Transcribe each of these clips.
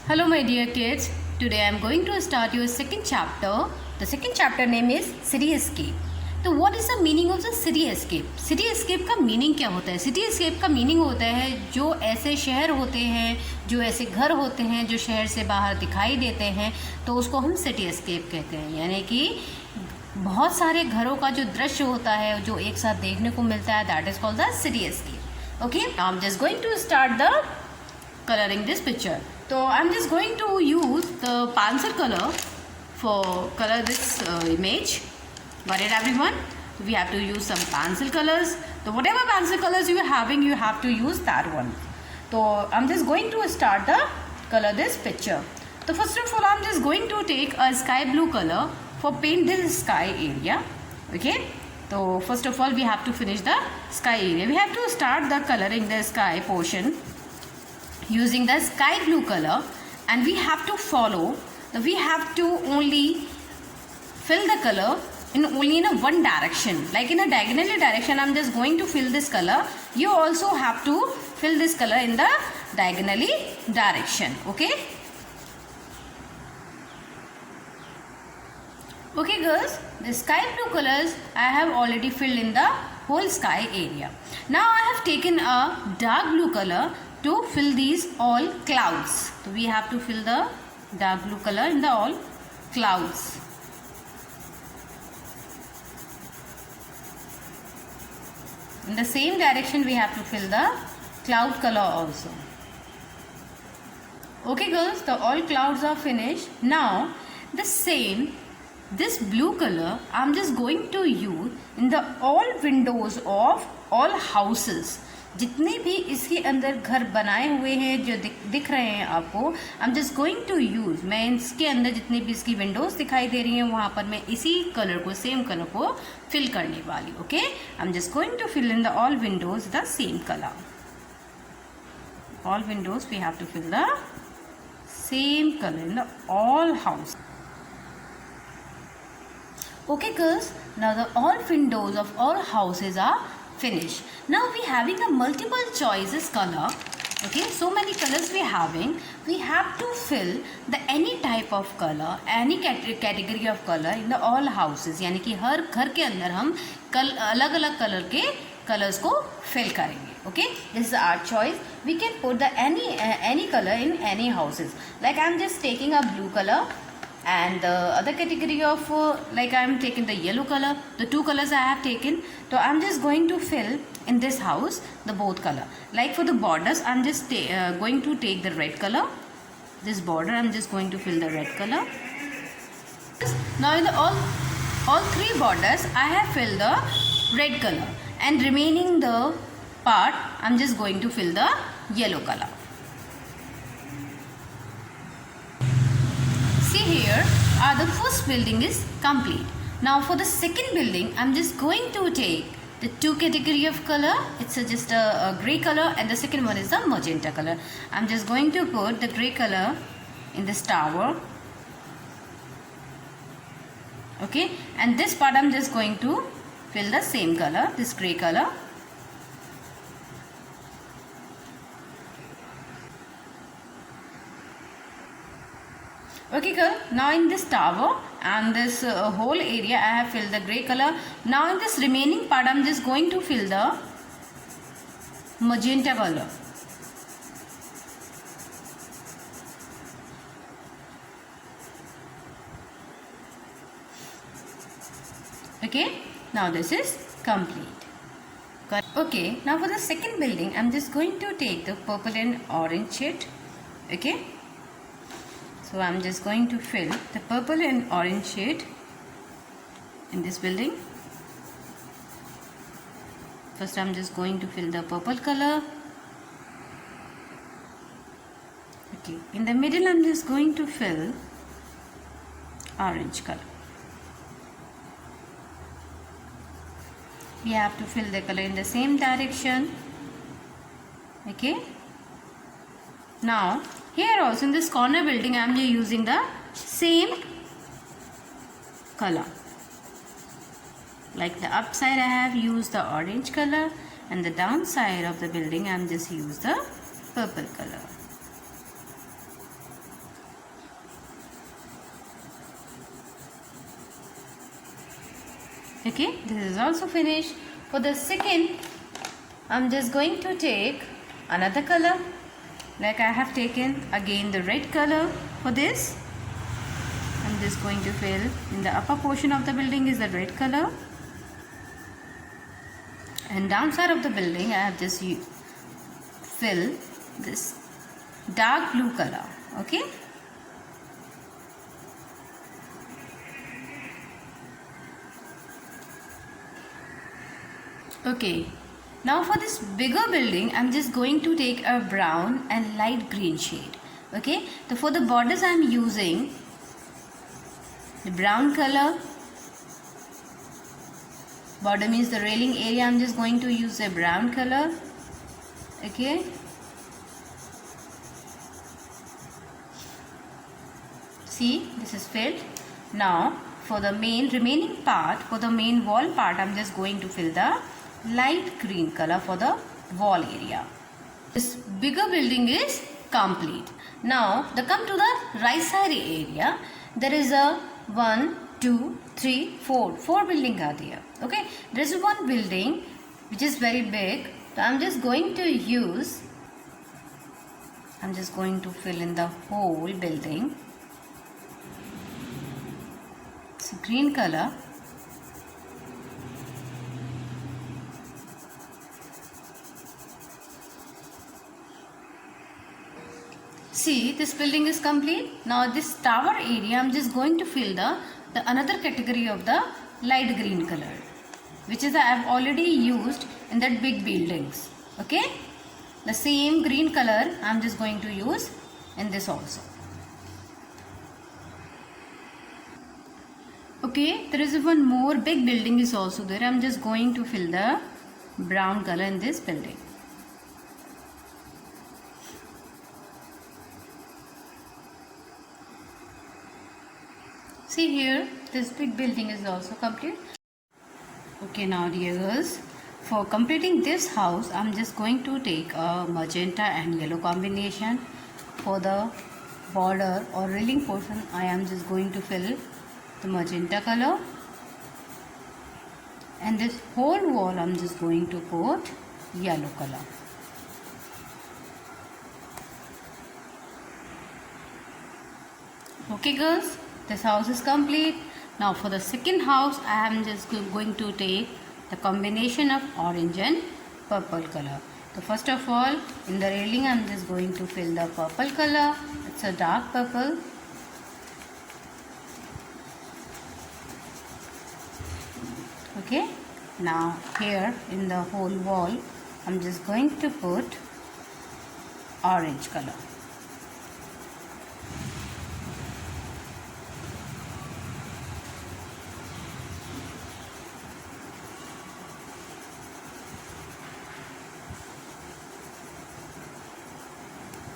Hello my dear kids, today I am going to start your second chapter. The second chapter name is Cityscape. तो what is the meaning of the cityscape? Cityscape का meaning क्या होता है? Cityscape का meaning होता है जो ऐसे शहर होते हैं, जो ऐसे घर होते हैं जो शहर से बाहर दिखाई देते हैं, तो उसको हम cityscape कहते हैं। यानी कि बहुत सारे घरों का जो दृश्य होता है जो एक साथ देखने को मिलता है, that is called the cityscape. Okay, now I'm just going to start the coloring this picture. So I'm just going to use the pencil color for color this image. Got it, everyone? We have to use some pencil colors. So whatever pencil colors you are having, you have to use that one. So I'm just going to start the color this picture. So first of all, I'm just going to take a sky blue color for paint this sky area. Okay. So first of all, we have to finish the sky area. We have to start the coloring the sky portion using the sky blue color, and we have to follow, we have to only fill the color in only in a one direction, like in a diagonally direction. I'm just going to fill this color. You also have to fill this color in the diagonally direction. Okay, okay girls, the sky blue colors I have already filled in the whole sky area. Now I have taken a dark blue color to fill these all clouds. So we have to fill the dark blue color in the all clouds. In the same direction we have to fill the cloud color also. Okay girls, the all clouds are finished. Now this blue color I'm just going to use in the all windows of all houses. जितने भी इसके अंदर घर बनाए हुए हैं जो दिख रहे हैं आपको, I am just going to use, मैं इसके अंदर जितने भी इसकी विंडोज़ दिखाई दे रही हैं वहाँ पर मैं इसी कलर को, सेम कलर को फिल करने वाली. Okay, I am just going to fill in the all windows the same colour. All windows we have to fill the same colour in the all house. Okay girls, now the all windows of all houses are finished. Now we having a multiple choices color. Okay, so many colors we having. We have to fill the any type of color, any category of color in the all houses. यानी कि हर घर के अंदर हम अलग अलग colour के colours को फिल करेंगे. Okay, this is our choice. We can put the any color in any houses. Like I am just taking a blue color. And the other category of like I am taking the yellow color, the two colors I have taken. So I am just going to fill in this house the both color. Like for the borders I am just going to take the red color. This border I am just going to fill the red color. Now in the all three borders I have filled the red color, and remaining the part I am just going to fill the yellow color. Here the first building is complete. Now for the second building I'm just going to take the two category of color. It's just a gray color, and the second one is the magenta color. I'm just going to put the gray color in this tower. Okay, and this part I'm just going to fill the same color, this gray color. Okay girl, now in this tower and this whole area I have filled the gray color. Now in this remaining part I am just going to fill the magenta color. Okay, now this is complete. Okay, now for the second building I am just going to take the purple and orange shade. Okay. So I am just going to fill the purple and orange shade in this building. First I am just going to fill the purple color. Okay, in the middle I am just going to fill orange color. We have to fill the color in the same direction. Okay. Now here also in this corner building I am just using the same color. Like the upside I have used the orange color, and the downside of the building I am just used the purple color. Okay, this is also finished. For the second, I'm just going to take another color. Like I have taken again the red color for this. I'm just going to fill in the upper portion of the building is the red color. And downside of the building I have just fill this dark blue color. Okay. Okay. Now for this bigger building, I'm just going to take a brown and light green shade. Okay. So for the borders I'm using the brown color. Border means the railing area. I'm just going to use a brown color. Okay. See, this is filled. Now for the remaining part, for the main wall part, I'm just going to fill the light green color for the wall area. This bigger building is complete. Now come to the right side area. There is a 1, 2, 3, 4 buildings are there. Okay, there is one building which is very big. So I'm just going to fill in the whole building. It's a green color. See, this building is complete. Now this tower area, I'm just going to fill the another category of the light green color, which is I have already used in that big buildings. Okay, the same green color I'm just going to use in this also. Okay, there is one more big building is also there. I'm just going to fill the brown color in this building. See here, this big building is also complete. Okay, now dear girls, for completing this house, I'm just going to take a magenta and yellow combination. For the border or railing portion, I am just going to fill the magenta color. And this whole wall, I'm just going to put yellow color. Okay girls, this house is complete. Now for the second house, I am just going to take the combination of orange and purple color. So first of all, in the railing, I am just going to fill the purple color. It's a dark purple. Okay. Now here in the whole wall, I'm just going to put orange color.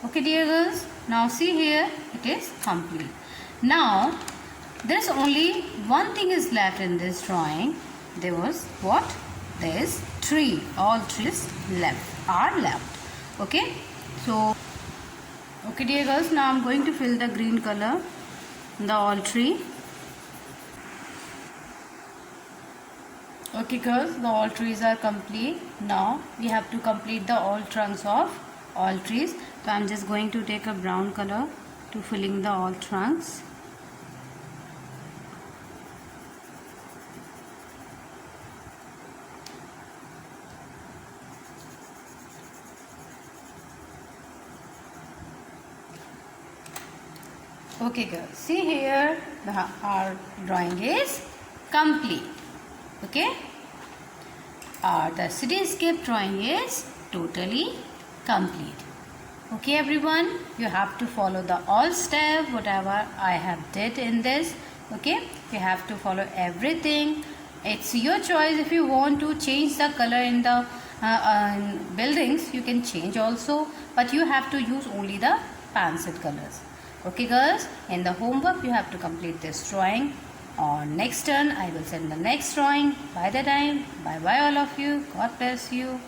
Okay dear girls, now see here, it is complete. Now there is only one thing is left in this drawing. There was what? There is tree. All trees are left. Okay. So okay dear girls, now I am going to fill the green color in the all tree. Okay girls, the all trees are complete. Now we have to complete the all trunks of all trees. So I am just going to take a brown color to filling the all trunks. Okay girls, see here our drawing is complete. Okay, the cityscape drawing is totally complete. Okay everyone, you have to follow the all step whatever I have did in this. Okay, you have to follow everything. It's your choice. If you want to change the color in the buildings, you can change also, but you have to use only the pencil colors. Okay girls, in the homework you have to complete this drawing. On next turn I will send the next drawing. By the time, bye bye all of you. God bless you.